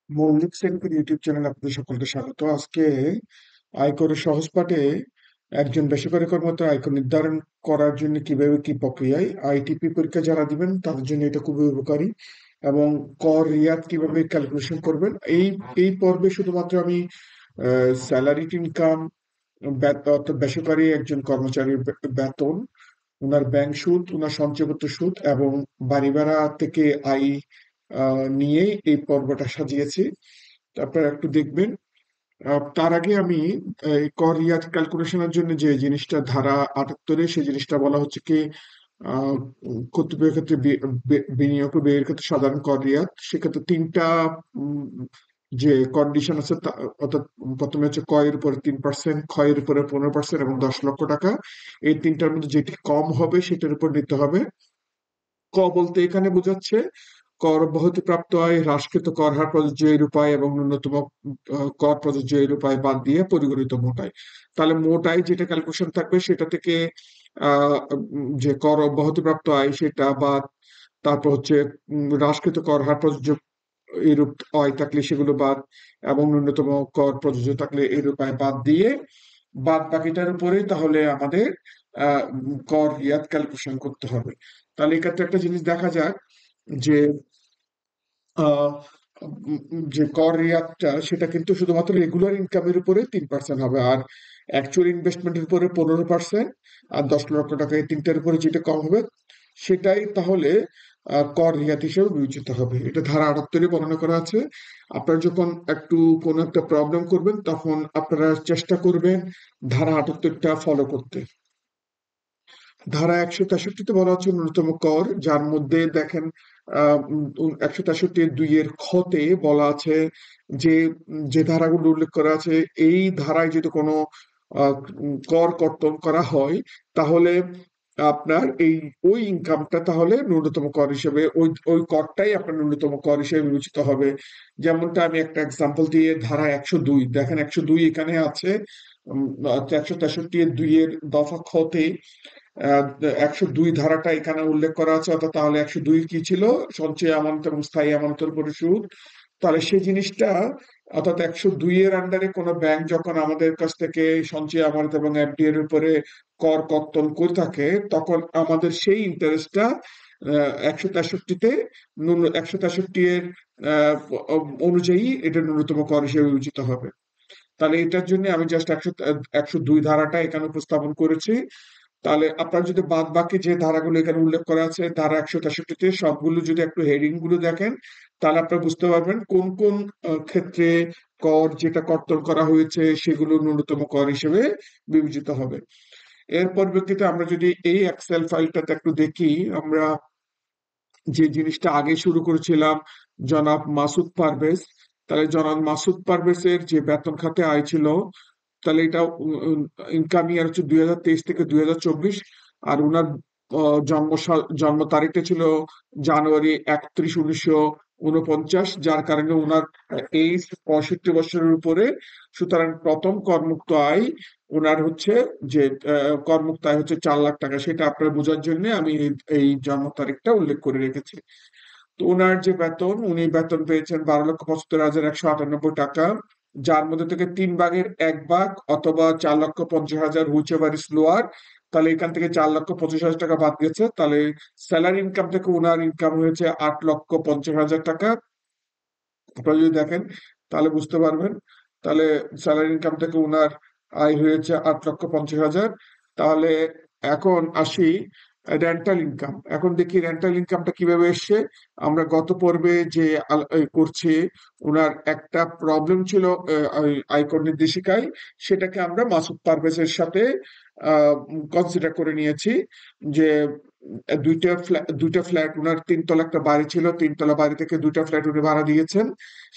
মৌলিক শ্রেণীর ইউটিউব চ্যানেলে আপনাদের সকলকে স্বাগত। আজকে আয়করের সহজ পাঠে একজন বেসরকারি কর্মকর্তা আয়কর নির্ধারণ করার জন্য কিভাবে কি প্রক্রিয়ায় আইটিপি পরীক্ষা যারা দিবেন তাদের জন্য এটা খুবই উপকারী এবং কর রিয়াদ কিভাবে ক্যালকুলেশন করবেন এই এই পর্বে শুধুমাত্র আমি স্যালারি ইনকাম, অর্থাৎ বেসরকারি একজন কর্মচারীর বেতন, উনার ব্যাংক সুদ, উনার সঞ্চয়পত্র সুদ এবং বাড়ি ভাড়া থেকে আয় নিয়ে এই পর্বটা সাজিয়েছি। আপনারা একটু দেখবেন। তার আগে আমি কর রিয়াদ ক্যালকুলেশনের জন্য যে জিনিসটা ধারা ৭৮-এ সেই জিনিসটা বলা হচ্ছে কি, আহ, কর্তৃপক্ষের ক্ষেত্রে বিনিয়োগ ও ব্যয়ের ক্ষেত্রে সাধারণ কর রিয়াদ, সেক্ষেত্রে তিনটা উম, যে কন্ডিশন আছে অর্থাৎ প্রথমে হচ্ছে ক এর উপরে ৩%, খ এর উপরে ১৫% এবং ১০ লক্ষ টাকা। এই তিনটার মধ্যে যেটি কম হবে সেটার উপর নিতে হবে। ক বলতে এখানে বোঝাচ্ছে কর অব্যাহতিপ্রাপ্ত আয় হ্রাসকৃত কর হার প্রযোজ্য এর উপায় এবং ন্যূনতম কর প্রযোজ্য এর উপায় বাদ দিয়ে পরিগণিত মোট আয়। তাহলে মোট আয় যেটা ক্যালকুলেশন থাকবে সেটা থেকে যে কর অব্যাহতিপ্রাপ্ত আয় সেটা বাদ, তারপর হচ্ছে হ্রাসকৃত কর হার প্রযোজ্য এরূপ আয় থাকলে সেগুলো বাদ, এবং ন্যূনতম কর প্রযোজ্য থাকলে এরূপ আয় বাদ দিয়ে বাদ বাকিটার উপরে তাহলে আমাদের কর রিয়াদ ক্যালকুলেশন করতে হবে। তাহলে এক্ষেত্রে একটা জিনিস দেখা যাক যে আহ, যে কর রিয়াতটা সেটা কিন্তু শুধুমাত্র রেগুলার ইনকামের উপরে ৩% হবে, আর অ্যাকচুয়াল ইনভেস্টমেন্টের উপরে ১৫%, আর ১০ লক্ষ টাকা, এই তিনটার উপরে যেটা কম হবে সেটাই তাহলে কর রিয়াত হিসেবে বিবেচিত হবে। এটা ধারা ৭৮-এ বর্ণনা করা আছে। আপনারা যখন একটু কোনো একটা প্রবলেম করবেন তখন আপনারা চেষ্টা করবেন ধারা ৭৮টা ফলো করতে। ধারা ১৬৩-তে বলা হচ্ছে ন্যূনতম কর, যার মধ্যে দেখেন ১৬৩-২ খতে বলা আছে যে যে ধারাগুলো উল্লেখ করা আছে এই ধারায় যদি কোনো কর কর্তন করা হয় তাহলে আপনার ওই ইনকামটা তাহলে ন্যূনতম কর হিসেবে ওই ওই করটাই আপনার ন্যূনতম কর হিসেবে বিবেচিত হবে। যেমনটা আমি একটা এক্সাম্পল দিয়ে, ধারা ১০২ দেখেন, ১০২ এখানে আছে। ১৬৩-২ দফা খতে ১০২ ধারাটা এখানে উল্লেখ করা আছে, অর্থাৎ তাহলে ১০২ কি ছিল, সঞ্চয় আমানত এবং স্থায়ী আমানতের উপরে সুদ। তাহলে সেই জিনিসটা, অর্থাৎ ১০২ এর আন্ডারে কোনো ব্যাংক যখন আমাদের কাছ থেকে সঞ্চয় আমানত এবং এফডি এর উপরে কর কর্তন করে থাকে তখন আমাদের সেই ইন্টারেস্টটা ১৬৩-তে ১৬৩ এর আহ, অনুযায়ী এটা ন্যূনতম কর হিসেবে বিবেচিত হবে। তাহলে এটার জন্য আমি জাস্ট ১০২ ধারাটা এখানে উপস্থাপন করেছি। তাহলে আপনার যদি বাদ বাকি যে ধারাগুলো এখানে উল্লেখ করা আছে ধারা ১৬৩-তে সবগুলো যদি একটু হেডিং গুলো দেখেন তাহলে আপনারা বুঝতে পারবেন কোন কোন ক্ষেত্রে কর যেটা কর্তন করা হয়েছে সেগুলো ন্যূনতম কর হিসেবে বিবেচিত হবে। এর পরিপ্রেক্ষিতে আমরা যদি এই এক্সেল ফাইলটাতে একটু দেখি, আমরা যে জিনিসটা আগে শুরু করেছিলাম জনাব মাসুদ পারভেজ, তাহলে জনাব মাসুদ পারভেজের যে বেতন খাতে আয় ছিল, তাহলে এটা ইনকাম ইয়ার হচ্ছে ২০২৩ থেকে ২০২৪। আর উনার জন্ম তারিখটা ছিল জানুয়ারি ৩১, ১৯৪৯, যার কারণে উনার এইজ ৬৫ বছরের উপরে। সুতরাং প্রথম করমুক্ত আয় উনার হচ্ছে যে করমুক্ত আয় হচ্ছে ৪ লাখ টাকা। সেটা আপনার বোঝার জন্য আমি এই জন্ম তারিখটা উল্লেখ করে রেখেছি। তো ওনার যে বেতন, উনি বেতন পেয়েছেন ১২,৭৫,১৯৯৮ টাকা, যার মধ্যে থেকে 3 ভাগের 1 ভাগ অথবা 4,50,০০০, হুইচ এভার ইজ লোয়ার। তাহলে এখান থেকে 4,50,০০০ টাকা বাদ গেছে। তাহলে স্যালারি ইনকাম থেকে ওনার ইনকাম হয়েছে 8,50,০০০ টাকা। আপনারা যদি দেখেন তাহলে বুঝতে পারবেন। তাহলে স্যালারি ইনকাম থেকে উনার আয় হয়েছে 8,50,০০০। তাহলে এখন আসি রেন্টাল ইনকাম। এখন দেখি রেন্টাল ইনকামটা কিভাবে এসছে। আমরা গত পর্বে যে করছি, উনার একটা প্রবলেম ছিল আয়কর নির্দেশিকায়, সেটাকে আমরা মাসুদ পারভেজের সাথে কনসিডার করে নিয়েছি যে দুইটা ফ্ল্যাট, উনার ৩ তলা একটা বাড়ি ছিল, ৩ তলা বাড়ি থেকে 2টা ফ্ল্যাট উনি ভাড়া দিয়েছেন।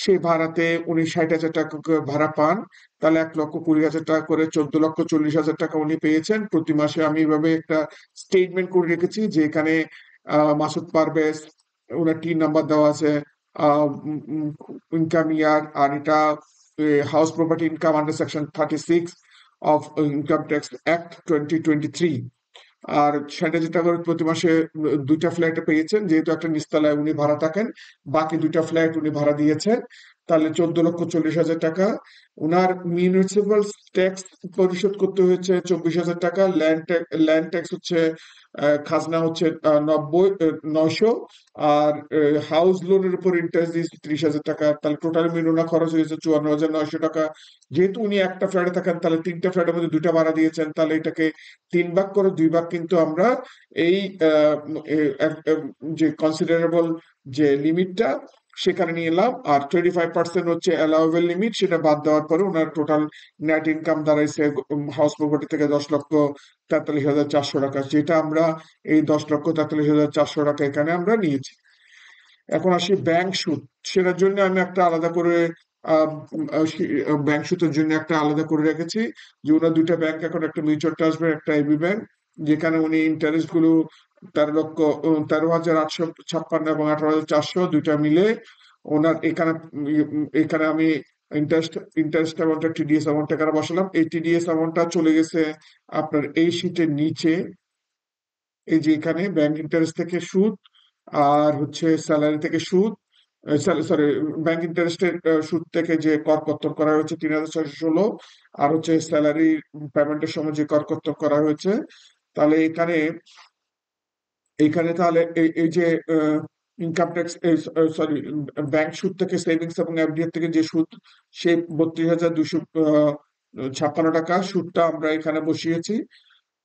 সেই ভাড়াতে উনি ৬০,০০০ টাকা করে ভাড়া পান। তাহলে ১,২০,০০০ টাকা করে ১৪,৪০,০০০ টাকা উনি পেয়েছেন প্রতি মাসে। আমি এভাবে একটা স্টেটমেন্ট করে রেখেছি যে এখানে মাসুদ পারভেজ ওনার ৩ নাম্বার দেওয়া আছে, ইনকাম ইয়ার, আর এটা house property income under section 36 of income tax act 2023। আর ৬০,০০০ টাকা করে প্রতি মাসে 2টা ফ্ল্যাট পেয়েছেন, যেহেতু একটা নিচতলায় উনি ভাড়া থাকেন, বাকি 2টা ফ্ল্যাট উনি ভাড়া দিয়েছেন। তাহলে 14,40,000 টাকা। উনার মিউনিসিপাল ট্যাক্স পরিশোধ করতে হয়েছে 24,000 টাকা। ল্যান্ড ট্যাক্স হচ্ছে খাজনা হচ্ছে 900। আর হাউস লোনের উপর ইন্টারেস্ট দিয়েছে 30,000 টাকা। তাহলে টোটাল মিলনা খরচ হয়েছে 54,900 টাকা। যেহেতু উনি একটা ফ্ল্যাটে থাকেন, তাহলে তিনটা ফ্ল্যাটের মধ্যে দুইটা ভাড়া দিয়েছেন, তাহলে এটাকে 3 ভাগ করে 2 ভাগ কিন্তু আমরা এই আহ, যে কনসিডারেবল যে লিমিটটা সেখানে নিয়ে এলাম। আর 25% হচ্ছে অ্যালাউয়েবল লিমিট, সেটা বাদ দেওয়ার পরে ওনার টোটাল নেট ইনকাম দাঁড়াইছে হাউস প্রপার্টি থেকে 10,43,400 টাকা, যেটা আমরা এই 10,43,400 টাকা এখানে আমরা নিয়েছি। এখন আসি ব্যাংক সুদ। সেটার জন্য আমি একটা আলাদা করে ব্যাংক সুদের জন্য একটা আলাদা করে রেখেছি, যে ওনার দুইটা ব্যাংক অ্যাকাউন্ট, একটা মিউচুয়াল ট্রাস্ট ব্যাংক, একটা এবি ব্যাংক, যেখানে উনি ইন্টারেস্ট গুলো 13,856 এবং 18,400 দুইটা মিলে ওনার এখানে এখানে আমি ইন্টারেস্ট ইন্টারেস্ট অ্যামাউন্টটা টিডিএস অ্যামাউন্ট এখানে বসালাম। এই টিডিএস অ্যামাউন্টটা চলে গেছে আপনার এই শীটের নিচে, এই যে এখানে ব্যাংক ইন্টারেস্ট থেকে সুদ, আর হচ্ছে স্যালারি থেকে সুদ, সরি, ব্যাংক ইন্টারেস্টের সুদ থেকে যে কর কর্তন করা হয়েছে 3,616, আর হচ্ছে স্যালারি পেমেন্টের সময় যে কর কর্তন করা হয়েছে। তাহলে এখানে এইখানে তাহলে এই যে ইনকাম ট্যাক্স, সরি, ব্যাংক সুদ থেকে সেভিংস এবং এফডি থেকে যে সুদ, সেই 32,256 টাকা সুদটা আমরা এখানে বসিয়েছি।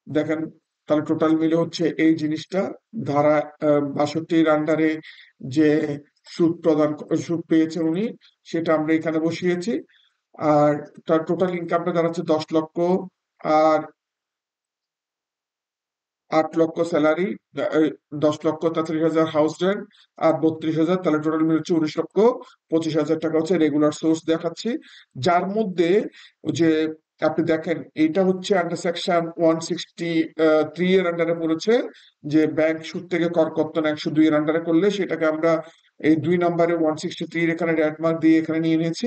দেখেন, তাহলে টোটাল মিলে হচ্ছে এই জিনিসটা ধারা 62-র আন্ডারে যে সুদ পেয়েছে উনি, সেটা আমরা এখানে বসিয়েছি। আর তার টোটাল ইনকামটা দাঁড়াচ্ছে 10 লক্ষ। আর 8 লক্ষ স্যালারি, 10,43,000 হাউস রেন্ট, আর 32,000, তাহলে টোটাল মিলে হচ্ছে 19,25,000 টাকা হচ্ছে রেগুলার সোর্স দেখাচ্ছি। যার মধ্যে যে আপনি দেখেন, এটা হচ্ছে আন্ডার সেকশন 163 এর আন্ডারে পড়েছে, যে ব্যাংক সুদ থেকে কর কর্তন 102 এর আন্ডারে করলে সেটাকে আমরা এই 2 নম্বরে 163 এখানে রেড মার্ক দিয়ে এখানে নিয়ে নিয়েছি।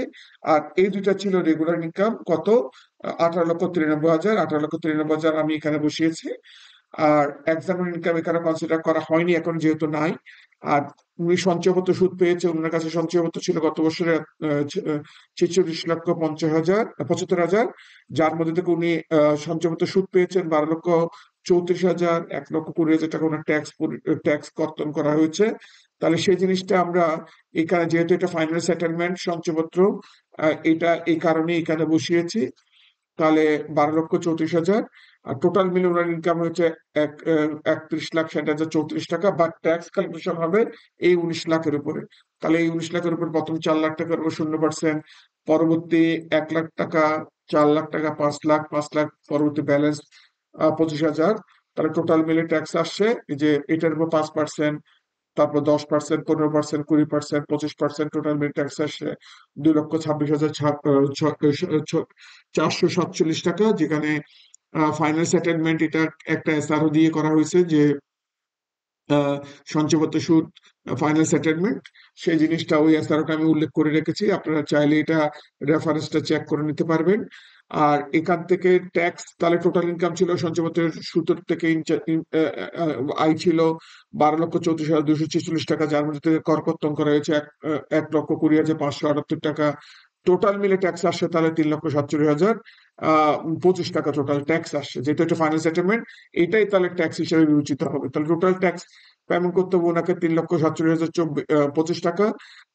আর এই দুইটা ছিল রেগুলার ইনকাম কত, 18,93,000। 18,93,000 আমি এখানে বসিয়েছি। আর এক্সাম্পল ইনকাম এখানে কনসিডার করা হয়নি এখন, যেহেতু নাই। আর উনি সঞ্চয়পত্র সুদ পেয়েছে, ওনার কাছে সঞ্চয়পত্র ছিল গত বছরে 46,50,000 যার মধ্যে থেকে উনি সঞ্চয়পত্র সুদ পেয়েছেন 12,34,000। 1,20,000 টাকা ওনার ট্যাক্স কর্তন করা হয়েছে। তাহলে সেই জিনিসটা আমরা এখানে, যেহেতু এটা ফাইনাল সেটেলমেন্ট সঞ্চয়পত্র, এটা এই কারণে এখানে বসিয়েছি। তাহলে 12,34,000। আর টোটাল মিলে ওনার ইনকাম হচ্ছে 31,60,64 টাকা, বাট ট্যাক্স ক্যালকুলেশন হবে এই 19 লাখের উপরে। তাহলে এই 19 লাখের উপর প্রথম 4 লাখ টাকার উপর 0%, পরবর্তী 1 লাখ টাকা, 4 লাখ টাকা, 5 লাখ, 5 লাখ, পরবর্তী ব্যালেন্স 25,000। তাহলে টোটাল মিলে ট্যাক্স আসছে এই যে এটার উপর 5%, তারপর 10%, 15%, 20%, 25%, টোটাল মিলে ট্যাক্স আসছে 2,26,447 টাকা। যেখানে ফাইনাল সেটেলমেন্ট এটা একটা এসআরও দিয়ে করা হয়েছে, যে সঞ্চয়পত্র সুদ ফাইনাল সেটেলমেন্ট, সেই জিনিসটা ওই এসআরওটা আমি উল্লেখ করে রেখেছি, আপনারা চাইলে এটা রেফারেন্সটা চেক করে নিতে পারবেন। আর এখান থেকে ট্যাক্স, তাহলে টোটাল ইনকাম ছিল সঞ্চয়পত্রের সুদের থেকে আয় ছিল 12,34,246 টাকা, যার মধ্যে থেকে কর কর্তন করা হয়েছে 1,20,578 টাকা। টোটাল মিলে ট্যাক্স আসছে তাহলে 3,47,025 টাকা টোটাল ট্যাক্স আসছে, যেহেতু এটা ফাইনাল সেটেলমেন্ট, এটাই তাহলে ট্যাক্স হিসেবে বিবেচিত হবে। তাহলে টোটাল ট্যাক্স পেমেন্ট করতে হবে ওনাকে 3,47,025 টাকা।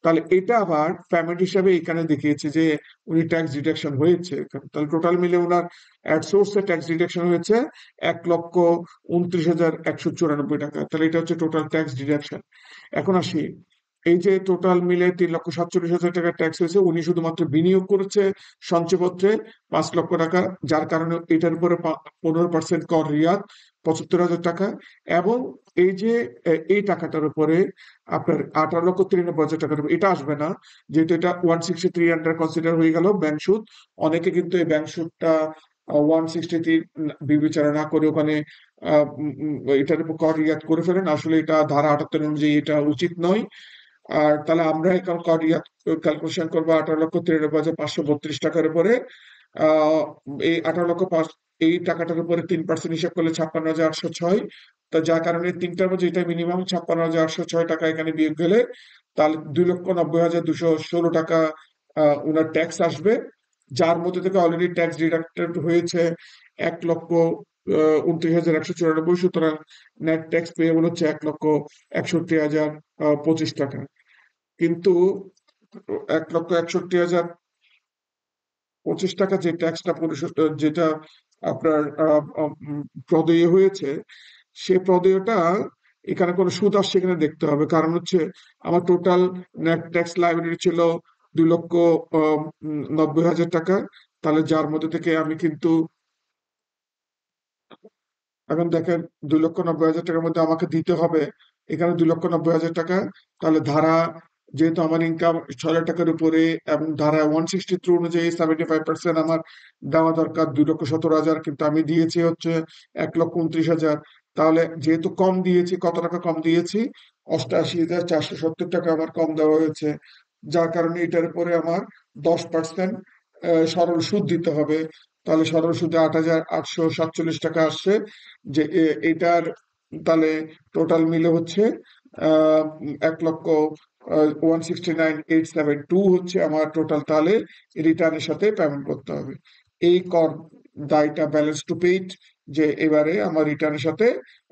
তাহলে এটা আবার পেমেন্ট হিসাবে এখানে দেখিয়েছে যে উনি ট্যাক্স ডিডাকশন হয়েছে এখানে। তাহলে টোটাল মিলে ওনার অ্যাট সোর্সে ট্যাক্স ডিডাকশন হয়েছে 1,29,194 টাকা। তাহলে এটা হচ্ছে টোটাল ট্যাক্স ডিডাকশন। এখন আসি, এই যে টোটাল মিলে 3,47,000 টাকা ট্যাক্স হয়েছে, উনি শুধুমাত্র বিনিয়োগ করেছে সঞ্চয়পত্রে 5 লক্ষ টাকা, যার কারণে এটার উপরে 15% কর রিয়াদ 75,000 টাকা। এবং এই যে এই টাকাটার উপরে আপনার 18,93,000 টাকার উপরে এটা আসবে না, যেহেতু এটা 163 আন্ডার কনসিডার হয়ে গেল ব্যাংক সুদ। অনেকে কিন্তু এই ব্যাংক সুদটা 163 বিবেচনা না করে ওখানে এটার উপর কর রিয়াদ করে ফেলেন। আসলে এটা ধারা 78 অনুযায়ী এটা উচিত নয়। আর তাহলে আমরা এখন ক্যালকুলেশন করবো 18,93,532 টাকার উপরে। আহ এই 18,05,000 এই টাকাটার উপরে 3% হিসাব করলে 56,806। তা যার কারণে তিনটার মধ্যে এটা মিনিমাম 56,806 টাকা এখানে বিয়োগ গেলে, তাহলে 2,90,216 টাকা ওনার ট্যাক্স আসবে, যার মধ্যে থেকে অলরেডি ট্যাক্স ডিডাক্টেড হয়েছে 1,29,194। সুতরাং নেট ট্যাক্স পেয়েবল হচ্ছে 1,61,025 টাকা। কিন্তু 1,61,025 টাকা যে ট্যাক্সটা পরিশোধ, যেটা আপনার প্রদেয় হয়েছে, সে প্রদেয়টা এখানে কোনো সুদ আসছে কিনা দেখতে হবে। কারণ হচ্ছে আমার টোটাল নেট ট্যাক্স লাইবিলিটি ছিল 2,90,000 টাকা। তাহলে যার মধ্যে থেকে আমি কিন্তু এখন দেখেন 2,90,000 টাকার মধ্যে আমাকে দিতে হবে এখানে 2,90,000 টাকা। তাহলে ধারা, যেহেতু আমার ইনকাম 6,00,000 টাকার উপরে, এবং ধারা 163 অনুযায়ী 75% আমার দেওয়া দরকার 2,17,000, কিন্তু আমি দিয়েছি হচ্ছে 1,29,000। তাহলে যেহেতু কম দিয়েছি, কত টাকা কম দিয়েছি? 88,470 টাকা আমার কম দেওয়া হয়েছে। যার কারণে এটার উপরে আমার 10% সরল সুদ দিতে হবে। তাহলে সরল সুদে 8,847 টাকা আসছে। যে এটার তাহলে টোটাল মিলে হচ্ছে 1,169,872 হচ্ছে আমার টোটাল। তাহলে রিটার্নের সাথে পেমেন্ট করতে হবে। এই কর দায়টা ব্যালেন্স টু পেইড, যে এবারে আমার রিটার্নের সাথে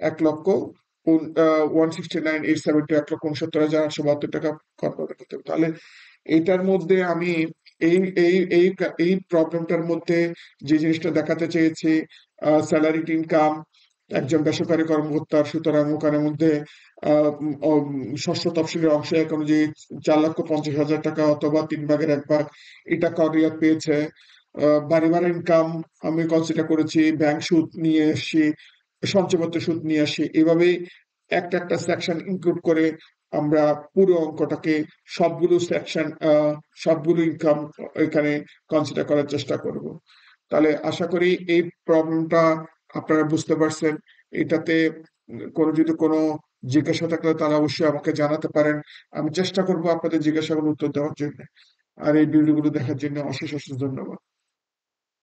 1,169,872, 1,69,872 টাকা কর প্রদান করতে হবে। তাহলে এইটার মধ্যে আমি এই এই এই এই প্রবলেমটার মধ্যে যে জিনিসটা দেখাতে চেয়েছি, স্যালারিড ইনকাম একজন বেসরকারি কর্মকর্তার, সুতরাং ওখানের মধ্যে ষষ্ঠ তফসিলের অংশ এক অনুযায়ী 4,50,000 টাকা অথবা 3 ভাগের 1 ভাগ এটা কর রিয়াদ পেয়েছে। বাড়ি ভাড়া ইনকাম আমি কনসিডার করেছি, ব্যাংক সুদ নিয়ে এসছি, সঞ্চয়পত্র সুদ নিয়ে আসি, এভাবেই একটা একটা সেকশন ইনক্লুড করে আমরা পুরো অঙ্কটাকে, সবগুলো সেকশন, সবগুলো ইনকাম এখানে কনসিডার করার চেষ্টা করব। তাহলে আশা করি এই প্রবলেমটা আপনারা বুঝতে পারছেন। এটাতে কোনো যদি কোনো জিজ্ঞাসা থাকলে তারা অবশ্যই আমাকে জানাতে পারেন। আমি চেষ্টা করব আপনাদের জিজ্ঞাসাগুলো উত্তর দেওয়ার জন্য। আর এই ভিডিওগুলো দেখার জন্য অশেষ অশেষ ধন্যবাদ।